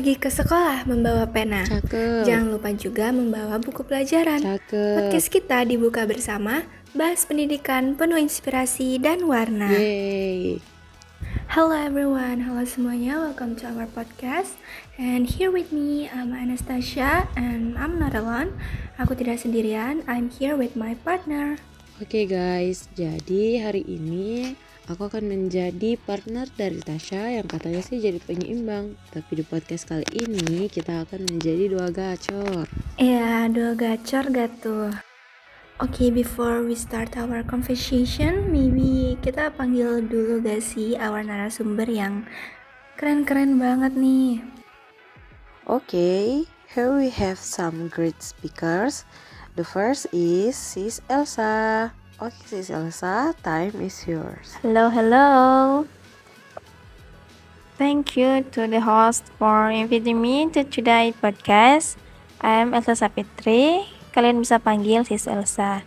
Pergi ke sekolah membawa pena. Cakep. Jangan lupa juga membawa buku pelajaran. Cakep. Podcast kita dibuka bersama, bahas pendidikan penuh inspirasi dan warna. Yeay. Hello everyone, halo semuanya, welcome to our podcast. And here with me, I'm Anastasia and I'm not alone. Aku tidak sendirian, I'm here with my partner. Oke guys, jadi hari ini aku akan menjadi partner dari Tasya yang katanya sih jadi penyeimbang. Tapi di podcast kali ini kita akan menjadi dua gacor. Iya, dua gacor gak tuh? Oke, before we start our conversation, maybe kita panggil dulu gak sih our narasumber yang keren-keren banget nih. Okay, here we have some great speakers. The first is Sis Elsa. Okay, Sis Elsa, time is yours. Hello. Thank you to the host for inviting me to today's podcast. I am Elsa Sapitri. Kalian bisa panggil Sis Elsa.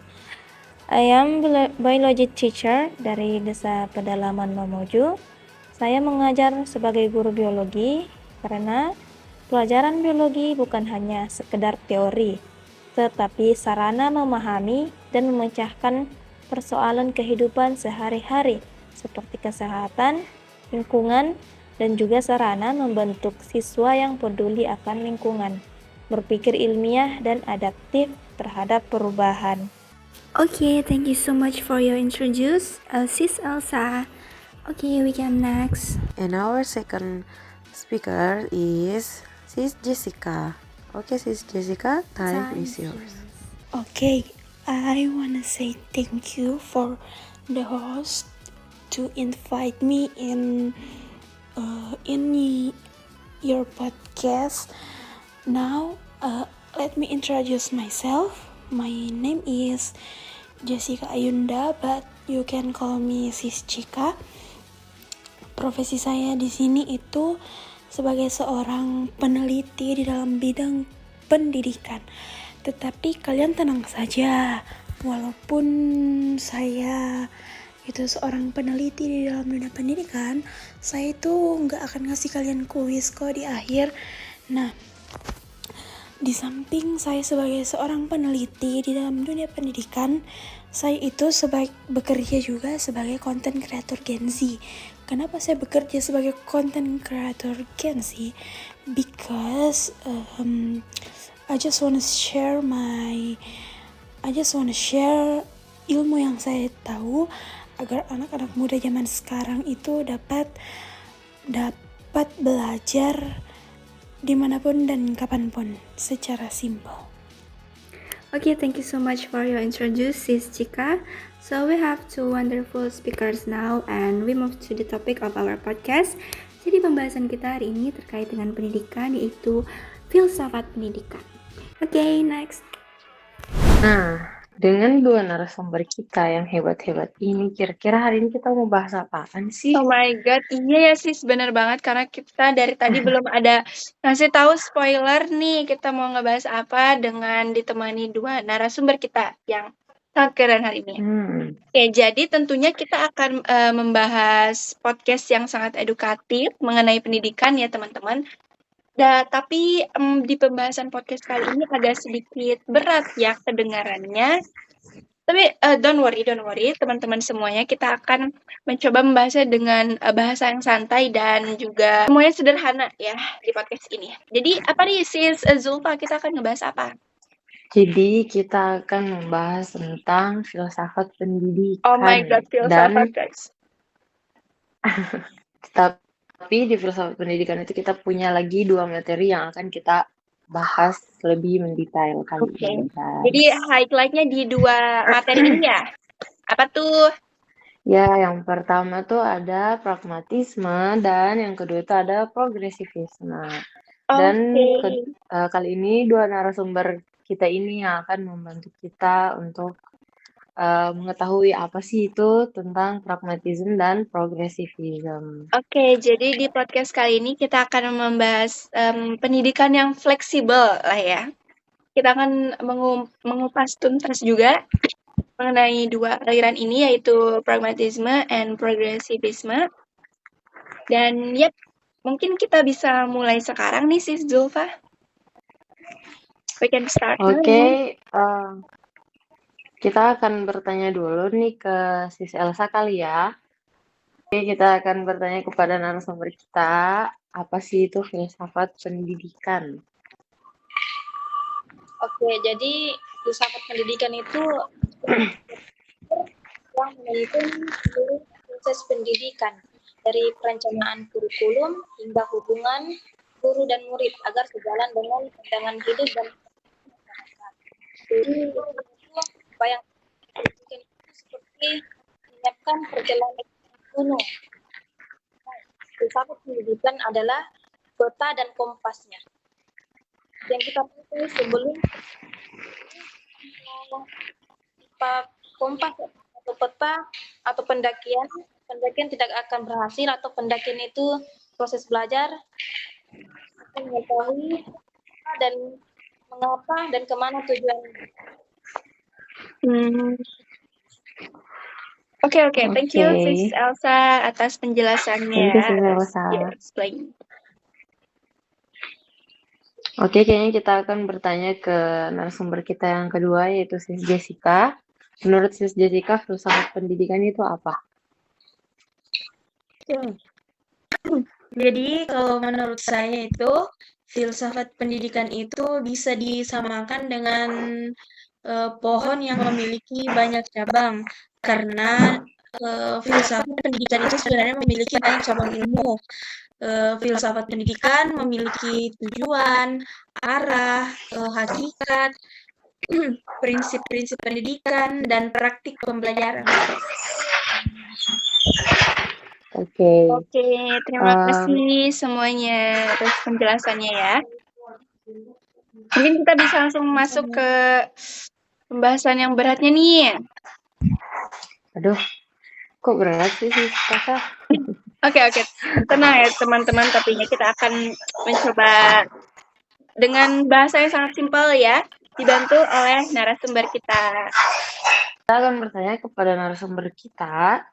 I am biology teacher dari Desa Pedalaman Mamuju. Saya mengajar sebagai guru biologi karena pelajaran biologi bukan hanya sekedar teori, tetapi sarana memahami dan memecahkan persoalan kehidupan sehari-hari seperti kesehatan, lingkungan, dan juga sarana membentuk siswa yang peduli akan lingkungan, berpikir ilmiah dan adaptif terhadap perubahan. Okay, thank you so much for your introduce, Sis Elsa. Okay, we can next. And our second speaker is Sis Jessica. Okay, Sis Jessica, time is yours. Okay, I wanna say thank you for the host to invite me in your podcast. Now, let me introduce myself. My name is Jessica Ayunda, but you can call me Sis Cika. Profesi saya di sini itu sebagai seorang peneliti di dalam bidang pendidikan. Tetapi kalian tenang saja, walaupun saya itu seorang peneliti di dalam dunia pendidikan, saya itu nggak akan ngasih kalian kuis kok di akhir. Nah, di samping saya sebagai seorang peneliti di dalam dunia pendidikan, saya itu bekerja juga sebagai content creator Gen Z. Kenapa saya bekerja sebagai content creator Gen Z? Because I just wanna share ilmu yang saya tahu agar anak-anak muda zaman sekarang itu dapat belajar dimanapun dan kapanpun secara simpel. Okay, thank you so much for your introduce, Sis Cika. So we have two wonderful speakers now and we move to the topic of our podcast. Jadi pembahasan kita hari ini terkait dengan pendidikan, yaitu filsafat pendidikan. Okay, next. Nah, dengan dua narasumber kita yang hebat-hebat ini, kira-kira hari ini kita mau bahas apaan sih? Oh my god, iya ya sis, bener banget karena kita dari tadi belum ada ngasih tahu spoiler nih kita mau ngebahas apa dengan ditemani dua narasumber kita yang sangat keren hari ini. Oke, jadi tentunya kita akan membahas podcast yang sangat edukatif mengenai pendidikan ya teman-teman. Tapi di pembahasan podcast kali ini agak sedikit berat ya kedengarannya. Tapi don't worry teman-teman semuanya, kita akan mencoba membahasnya dengan bahasa yang santai dan juga semuanya sederhana ya di podcast ini. Jadi apa nih Sis Zulfa, kita akan ngebahas apa? Jadi kita akan membahas tentang filsafat pendidikan. Oh my god, filsafat guys. Tapi di filsafat pendidikan itu kita punya lagi dua materi yang akan kita bahas lebih mendetail kali ini. Jadi highlight-nya di dua materi ini ya. Apa tuh? Ya, yang pertama tuh ada pragmatisme dan yang kedua itu ada progresivisme. Dan kali ini dua narasumber kita ini yang akan membantu kita untuk mengetahui apa sih itu tentang pragmatisme dan progresivisme. Oke, jadi di podcast kali ini kita akan membahas pendidikan yang fleksibel lah ya. Kita akan mengupas tuntas juga mengenai dua aliran ini, yaitu pragmatisme and progresivisme. Dan mungkin kita bisa mulai sekarang nih, Sis Zulfa. We can start now. Oke, kita akan bertanya dulu nih ke Sis Elsa kali ya. Oke, kita akan bertanya kepada narasumber kita, apa sih itu filsafat pendidikan? Oke, jadi filsafat pendidikan itu yang menghitung seluruh proses pendidikan dari perencanaan kurikulum hingga hubungan guru dan murid agar sejalan dengan pandangan hidup dan masyarakat. Jadi itu bayang pendidikan itu seperti menyiapkan perjalanan gunung. Filsafat pendidikan adalah peta dan kompasnya yang kita pakai sebelum kompas atau peta atau pendakian tidak akan berhasil, atau pendakian itu proses belajar akan mengetahui dan mengapa dan kemana tujuan. Oke. Thank you, Sis Elsa, atas penjelasannya. Thank you, Sis Elsa. Explain. Oke, kayaknya kita akan bertanya ke narasumber kita yang kedua, yaitu Sis Jessica. Menurut Sis Jessica, filsafat pendidikan itu apa? Jadi kalau menurut saya itu filsafat pendidikan itu bisa disamakan dengan pohon yang memiliki banyak cabang, karena filsafat pendidikan itu sebenarnya memiliki banyak cabang ilmu. Filsafat pendidikan memiliki tujuan, arah, hakikat, prinsip-prinsip pendidikan, dan praktik pembelajaran. Oke, terima kasih semuanya atas penjelasannya ya. Mungkin kita bisa langsung masuk ke pembahasan yang beratnya nih. Aduh, kok berat sih Kakak? Oke, tenang ya teman-teman, tapi kita akan mencoba dengan bahasa yang sangat simpel ya, dibantu oleh narasumber kita. Kita akan bertanya kepada narasumber kita.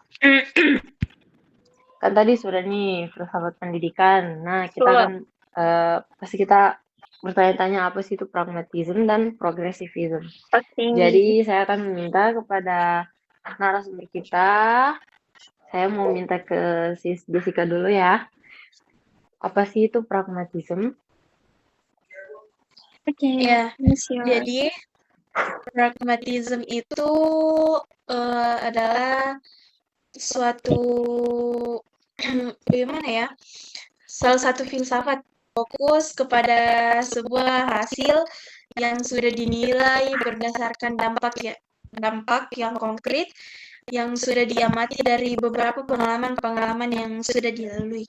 Kan tadi sudah nih filsafat pendidikan. Nah, kita akan pasti kita bertanya-tanya apa sih itu pragmatism dan progressivism. Jadi saya akan meminta kepada narasumber kita. Saya mau minta ke Sis Jessica dulu ya. Apa sih itu pragmatism? Ya, jadi pragmatism itu adalah suatu bagaimana ya? Salah satu filsafat fokus kepada sebuah hasil yang sudah dinilai berdasarkan dampak yang konkret yang sudah diamati dari beberapa pengalaman yang sudah dilalui.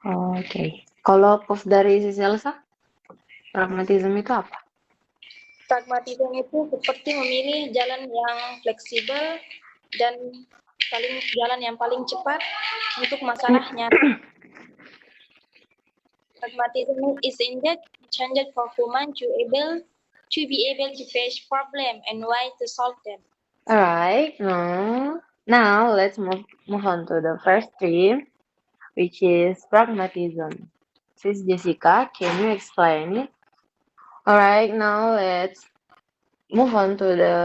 Oke. Kalau post dari Sis Elsa, pragmatism itu apa? Pragmatisme itu seperti memilih jalan yang fleksibel dan jalan yang paling cepat untuk masalahnya. Pragmatism is intended for human to be able to face problem and why to solve them. Alright, now let's move on to the first stream, which is pragmatism. Sis Jessica, can you explain it? Alright, now let's move on to the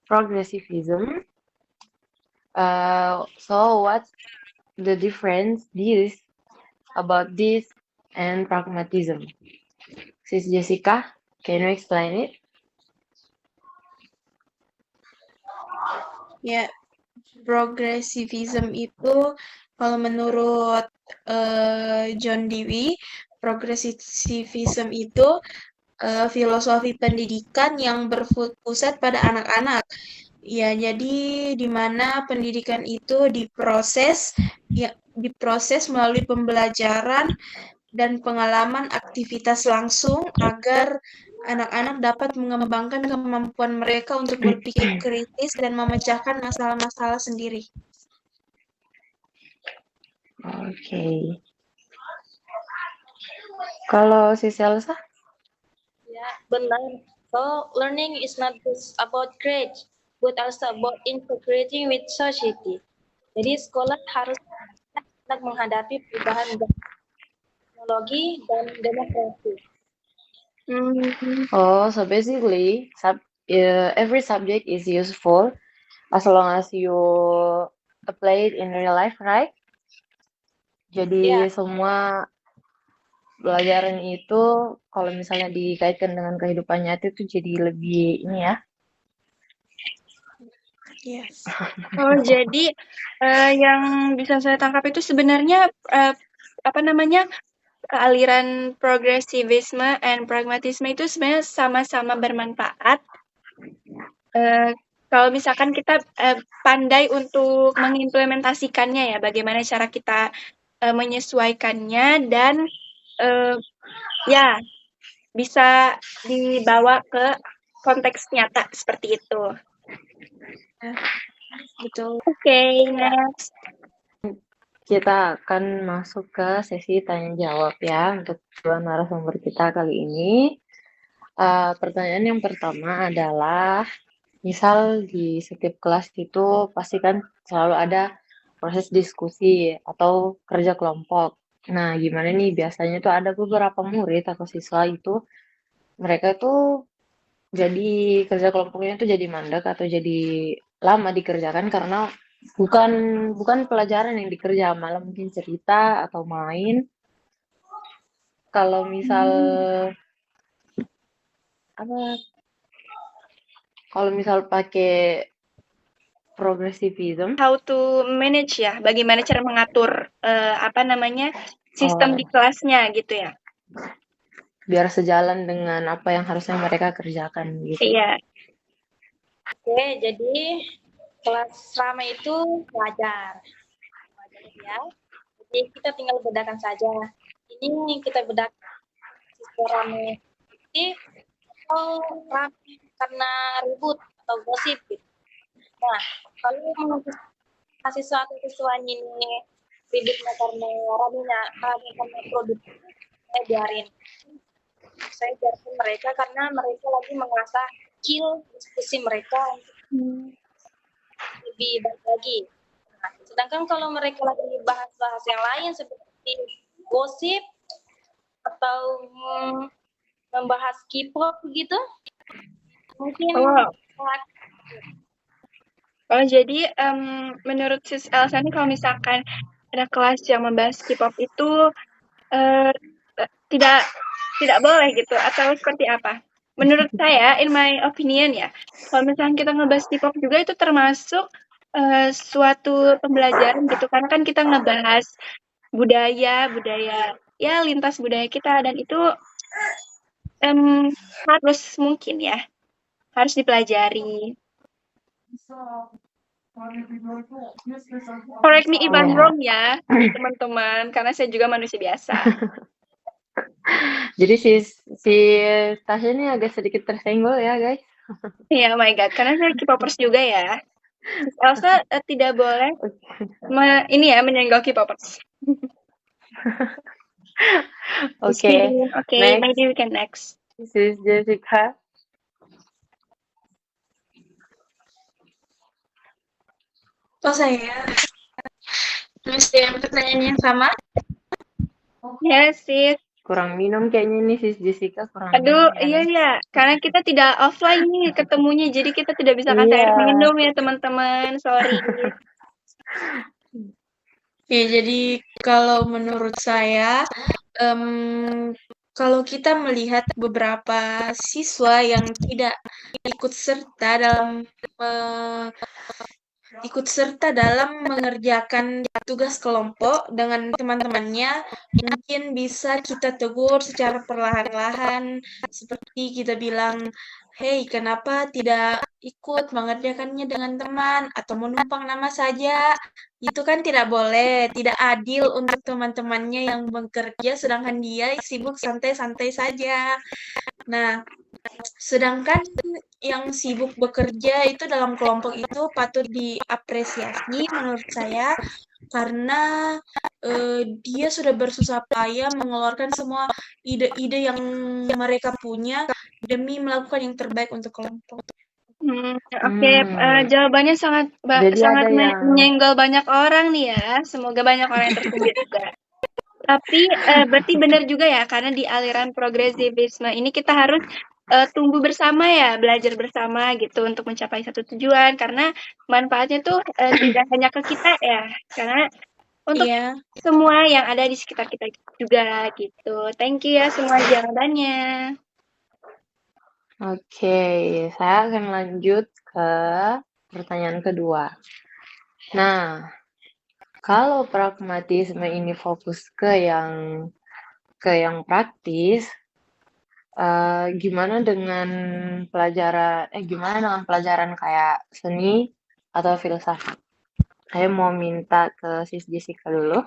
progressivism. So what's the difference about this and pragmatism? Sis Jessica, can you explain it? Ya, progressivism itu kalau menurut John Dewey, progressivism itu filosofi pendidikan yang berpusat pada anak-anak. Ya, jadi di mana pendidikan itu diproses melalui pembelajaran dan pengalaman aktivitas langsung agar anak-anak dapat mengembangkan kemampuan mereka untuk berpikir kritis dan memecahkan masalah-masalah sendiri. Oke. Kalau Sis Elsa? Ya, benar. So, learning is not just about grades, but also about integrating with society. Jadi sekolah harus anak menghadapi perubahan teknologi dan demokrasi. Oh, so basically, every subject is useful as long as you apply it in real life, right? Jadi semua pelajaran itu kalau misalnya dikaitkan dengan kehidupan nyata itu jadi lebih ini ya. Yes. Oh, jadi yang bisa saya tangkap itu sebenarnya aliran progresivisme and pragmatisme itu sebenarnya sama-sama bermanfaat. Kalau misalkan kita pandai untuk mengimplementasikannya ya, bagaimana cara kita menyesuaikannya dan ya bisa dibawa ke konteks nyata seperti itu. Betul. Oke, next. Kita akan masuk ke sesi tanya jawab ya untuk dua narasumber kita kali ini. Pertanyaan yang pertama adalah, misal di setiap kelas itu pasti kan selalu ada proses diskusi atau kerja kelompok. Nah, gimana nih biasanya tuh ada beberapa murid atau siswa itu mereka tuh jadi kerja kelompoknya tuh jadi mandek atau jadi lama dikerjakan karena bukan pelajaran yang dikerja, malah mungkin cerita atau main. Kalau misal pakai progressivism, How to manage ya, bagaimana cara mengatur sistem di kelasnya gitu ya. biar sejalan dengan apa yang harusnya mereka kerjakan gitu. Iya. Oke, jadi kelas ramai itu wajar ya. Jadi kita tinggal bedakan saja. Ini kita bedakan siswa ramai. Jadi ramai karena ribut atau gosip gitu. Nah, kalau mahasiswa atau siswanya ini ributnya karena ramai karena produktif, saya biarin mereka karena mereka lagi mengasah skill diskusi mereka untuk lebih baik lagi. Nah, sedangkan kalau mereka lagi bahas-bahas yang lain seperti gosip atau membahas K-pop gitu, mungkin jadi menurut Sis Elsa nih kalau misalkan ada kelas yang membahas K-pop itu tidak boleh gitu atau seperti apa? Menurut saya, in my opinion ya, kalau misalkan kita ngebahas K-pop juga itu termasuk suatu pembelajaran gitu, karena kan kita ngebahas budaya ya lintas budaya kita, dan itu harus mungkin ya harus dipelajari. Correct me if I'm wrong ya teman-teman, karena saya juga manusia biasa. Jadi si Tasya ini agak sedikit tersenggol ya guys. Iya, oh my god, karena saya K-popers juga ya. Elsa tidak boleh menyenggol K-popers. Okay, maybe we can next. This is Jessica. Saya mesti yang pertanyaannya sama? Yes, sis. Kurang minum kayaknya nih sis Jessica, kurang. Aduh, iya. Karena kita tidak offline nih ketemunya, jadi kita tidak bisa kasih air minum ya teman-teman. Sorry. Oke, jadi kalau menurut saya, kalau kita melihat beberapa siswa yang tidak ikut serta dalam mengerjakan tugas kelompok dengan teman-temannya, mungkin bisa kita tegur secara perlahan-lahan, seperti kita bilang, "Hei, kenapa tidak ikut mengerjakannya dengan teman atau menumpang nama saja?" Itu kan tidak boleh, tidak adil untuk teman-temannya yang bekerja sedangkan dia sibuk santai-santai saja. Nah, sedangkan yang sibuk bekerja itu dalam kelompok itu patut diapresiasi menurut saya, karena dia sudah bersusah payah mengeluarkan semua ide-ide yang mereka punya demi melakukan yang terbaik untuk kelompok. Oke, jawabannya sangat Jadi sangat ada yang menyenggol banyak orang nih ya. Semoga banyak orang yang tersindir juga. Tapi berarti benar juga ya, karena di aliran progresivisme ini kita harus tumbuh bersama ya, belajar bersama gitu untuk mencapai satu tujuan. Karena manfaatnya tuh tidak hanya ke kita ya, karena untuk Iya. semua yang ada di sekitar kita juga gitu. Thank you ya semua jawabannya. Oke, saya akan lanjut ke pertanyaan kedua. Nah, kalau pragmatisme ini fokus ke yang praktis, gimana dengan pelajaran kayak seni atau filsafat? Saya mau minta ke Sis Jessica dulu.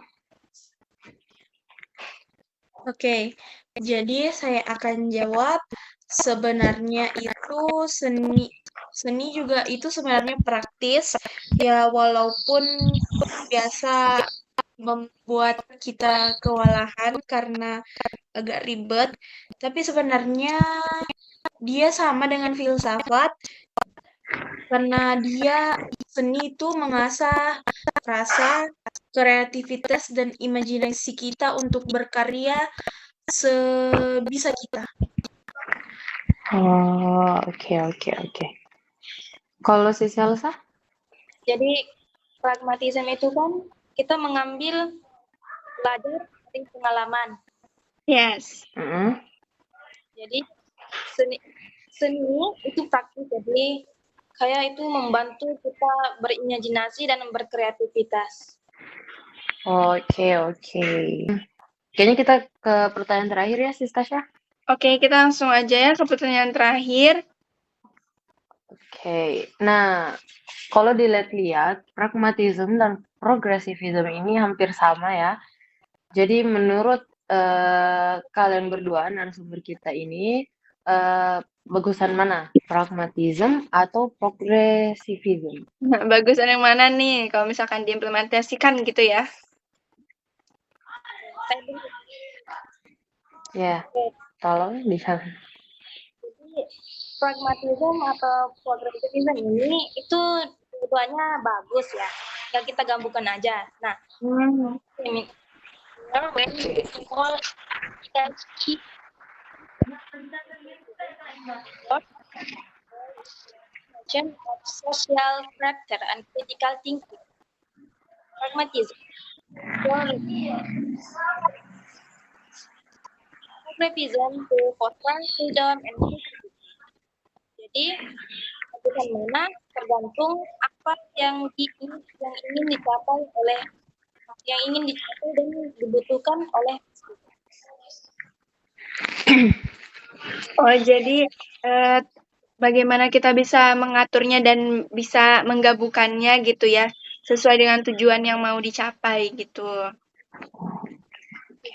Oke, jadi saya akan jawab sebenarnya itu seni juga itu sebenarnya praktis ya, walaupun biasa membuat kita kewalahan karena agak ribet, tapi sebenarnya dia sama dengan filsafat karena seni itu mengasah rasa, kreativitas dan imajinasi kita untuk berkarya sebisa kita. Oh, oke. Kalau Sis Elsa? Jadi pragmatisme itu kan kita mengambil belajar dari pengalaman. Yes. Jadi seni itu praktis, jadi kayak itu membantu kita berimajinasi dan berkreativitas. Oke. Kayaknya kita ke pertanyaan terakhir ya, Sis Tasya. Oke, kita langsung aja ya ke pertanyaan terakhir. Oke, nah kalau dilihat-lihat, pragmatisme dan progresivisme ini hampir sama ya. Jadi menurut kalian berdua, narasumber kita ini, bagusan mana? Pragmatisme atau progresivisme? Nah, bagusan yang mana nih kalau misalkan diimplementasikan gitu ya? Ya, tolong bisa. Jadi pragmatisme atau progresivisme ini itu dua-duanya bagus ya. Tinggal kita gabungkan aja. Nah, when all can keep of social character and critical thinking. Pragmatism. Progressivism to foster freedom and creativity. Jadi bagusan mana tergantung apa yang ingin dicapai dan dibutuhkan oleh Oh, jadi bagaimana kita bisa mengaturnya dan bisa menggabungkannya gitu ya, sesuai dengan tujuan yang mau dicapai gitu.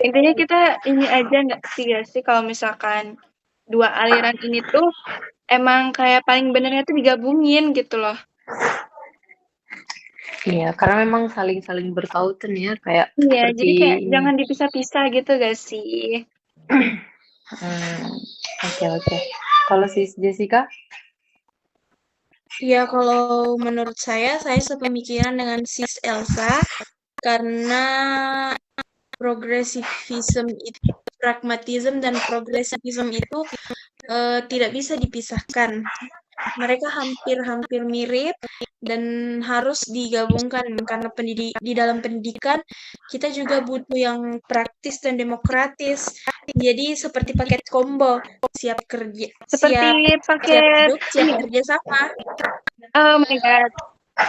Intinya kita ini aja nggak sih kalau misalkan dua aliran ini tuh emang kayak paling benernya tuh digabungin gitu loh. Iya, karena memang saling bertautan ya, kayak Iya, seperti jadi kayak ini. jangan dipisah-pisah gitu gak sih? Oke. Kalau Sis Jessica? Ya, kalau menurut saya sepemikiran dengan Sis Elsa karena pragmatisme dan progresivisme itu tidak bisa dipisahkan. Mereka hampir mirip dan harus digabungkan karena di dalam pendidikan kita juga butuh yang praktis dan demokratis. Jadi seperti paket combo, siap kerja, Seperti siap hidup, siap kerja sama. Oh my god.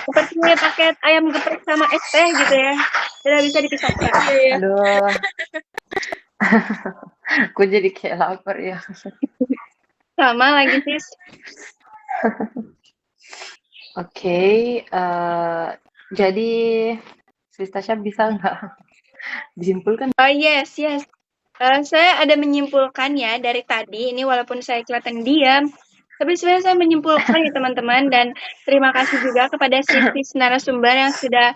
Seperti paket ayam geprek sama es teh gitu ya. Tidak bisa dipisahkan. Iya. Aduh. Aku jadi kayak lapar ya. Sama lagi sis. Oke, jadi Sis Tasya bisa nggak disimpulkan? Oh yes. Saya ada menyimpulkan ya dari tadi ini walaupun saya kelihatan diam, tapi sebenarnya saya menyimpulkan ya teman-teman, dan terima kasih juga kepada sis narasumber yang sudah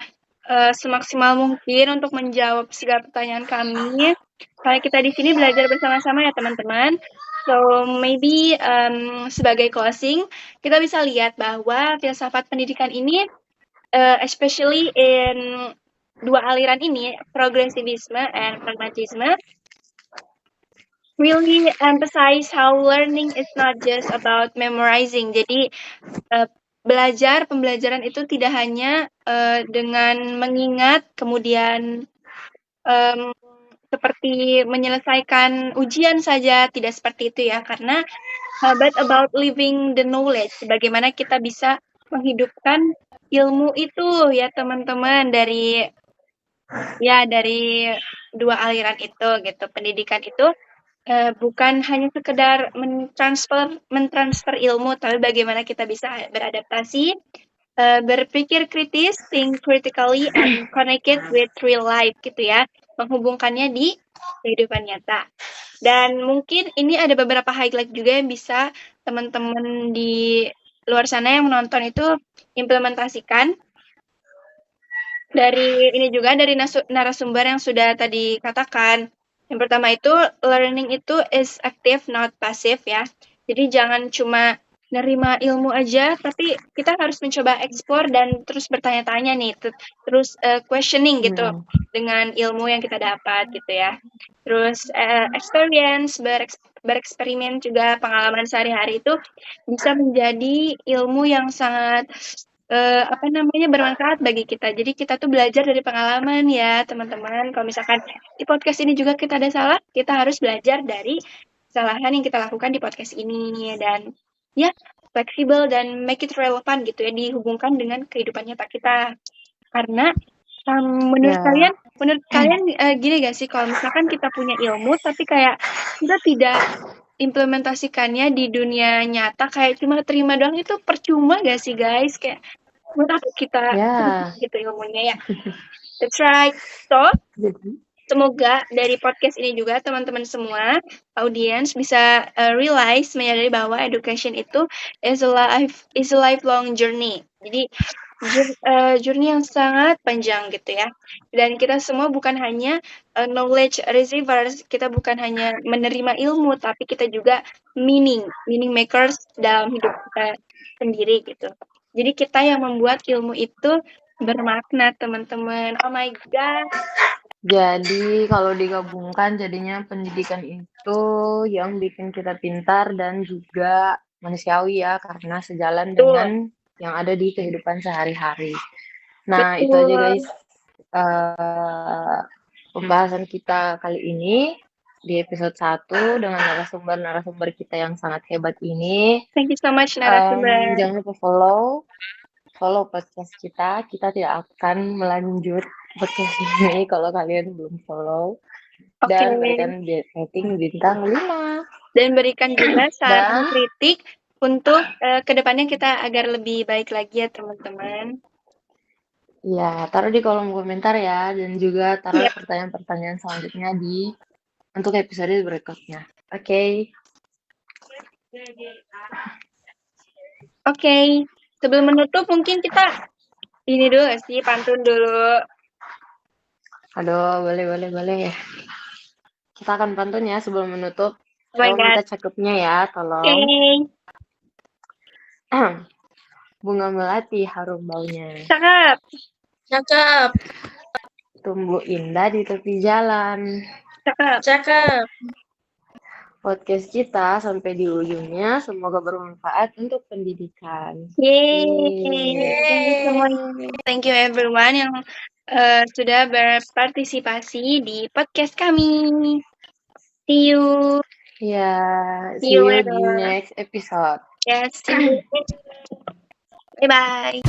semaksimal mungkin untuk menjawab segala pertanyaan kami. Karena kita di sini belajar bersama-sama ya teman-teman. So maybe sebagai closing, kita bisa lihat bahwa filsafat pendidikan ini, especially in dua aliran ini, progressivism and pragmatism, really emphasize how learning is not just about memorizing. Jadi pembelajaran itu tidak hanya dengan mengingat, kemudian seperti menyelesaikan ujian saja, tidak seperti itu ya, karena but about living the knowledge, bagaimana kita bisa menghidupkan ilmu itu ya teman-teman dari dua aliran itu gitu. Pendidikan itu bukan hanya sekedar mentransfer ilmu, tapi bagaimana kita bisa beradaptasi, berpikir kritis, think critically, and connect it with real life gitu ya, menghubungkannya di kehidupan nyata. Dan mungkin ini ada beberapa highlight juga yang bisa teman-teman di luar sana yang menonton itu implementasikan. Dari ini juga dari narasumber yang sudah tadi katakan. Yang pertama itu learning itu is active not passive ya. Jadi jangan cuma nerima ilmu aja, tapi kita harus mencoba explore dan terus bertanya-tanya nih, terus questioning gitu dengan ilmu yang kita dapat gitu ya. Terus experience, bereksperimen juga, pengalaman sehari-hari itu bisa menjadi ilmu yang sangat bermanfaat bagi kita. Jadi kita tuh belajar dari pengalaman ya teman-teman. Kalau misalkan di podcast ini juga kita ada salah, kita harus belajar dari kesalahan yang kita lakukan di podcast ini. Dan ya fleksibel dan make it relevan gitu ya, dihubungkan dengan kehidupan nyata kita. Karena menurut kalian gini gak sih, kalau misalkan kita punya ilmu tapi kayak kita tidak implementasikannya di dunia nyata, kayak cuma terima doang, itu percuma gak sih guys? Kayak buat apa kita gitu ilmunya ya. That's right. So semoga dari podcast ini juga teman-teman semua audiens bisa menyadari bahwa education itu is a lifelong journey. Jadi journey yang sangat panjang gitu ya. Dan kita semua bukan hanya knowledge receivers, kita bukan hanya menerima ilmu, tapi kita juga meaning makers dalam hidup kita sendiri gitu. Jadi kita yang membuat ilmu itu bermakna teman-teman. Oh my god. Jadi kalau digabungkan jadinya pendidikan itu yang bikin kita pintar dan juga manusiawi ya, karena sejalan dengan yang ada di kehidupan sehari-hari. Nah, itu aja guys pembahasan kita kali ini di episode 1 dengan narasumber kita yang sangat hebat ini. Thank you so much narasumber. Jangan lupa follow podcast kita. Kita tidak akan melanjut podcast ini kalau kalian belum follow. Dan berikan rating bintang 5. Dan berikan juga saran kritik untuk kedepannya kita agar lebih baik lagi ya teman-teman. Ya, taruh di kolom komentar ya, dan juga taruh pertanyaan-pertanyaan selanjutnya untuk episode berikutnya. Oke. Sebelum menutup mungkin kita ini dulu sih, pantun dulu. Aduh, boleh. Kita akan pantun ya sebelum menutup. Tolong minta cakepnya ya, tolong. Bunga melati harum baunya. Cakep. Tumbuh indah di tepi jalan. Cakep. Podcast kita sampai di ujungnya. Semoga bermanfaat untuk pendidikan. Thank you everyone yang sudah berpartisipasi di podcast kami. See you. See you di next episode. Yes, see you. Bye-bye.